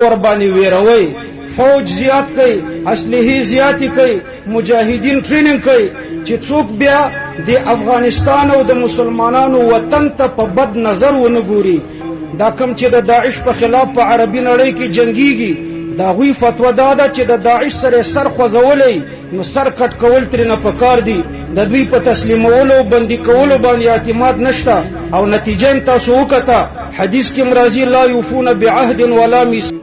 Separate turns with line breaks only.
ور باندې ویروي فوج زیات کوي اسلحې زیاتې کوي مجاهدین ټریننګ کوي چې څوک بیا د افغانستان او د مسلمانانو وطن ته په بد نظر ونه ګوري دا کوم چې د داعش په خلاف په عربي نړۍ کې جنگيږي دا غوی فتوا دا ده چې د داعش سره سر خوځولې نو سر کټ کول ترنه پکار دي د دوی په تسلیمولو بندي کولو باندې اعتماد نشته او نتیجه تاسو وکړه حدیث کې مرضی لا یوفون بعهد ولا میثاق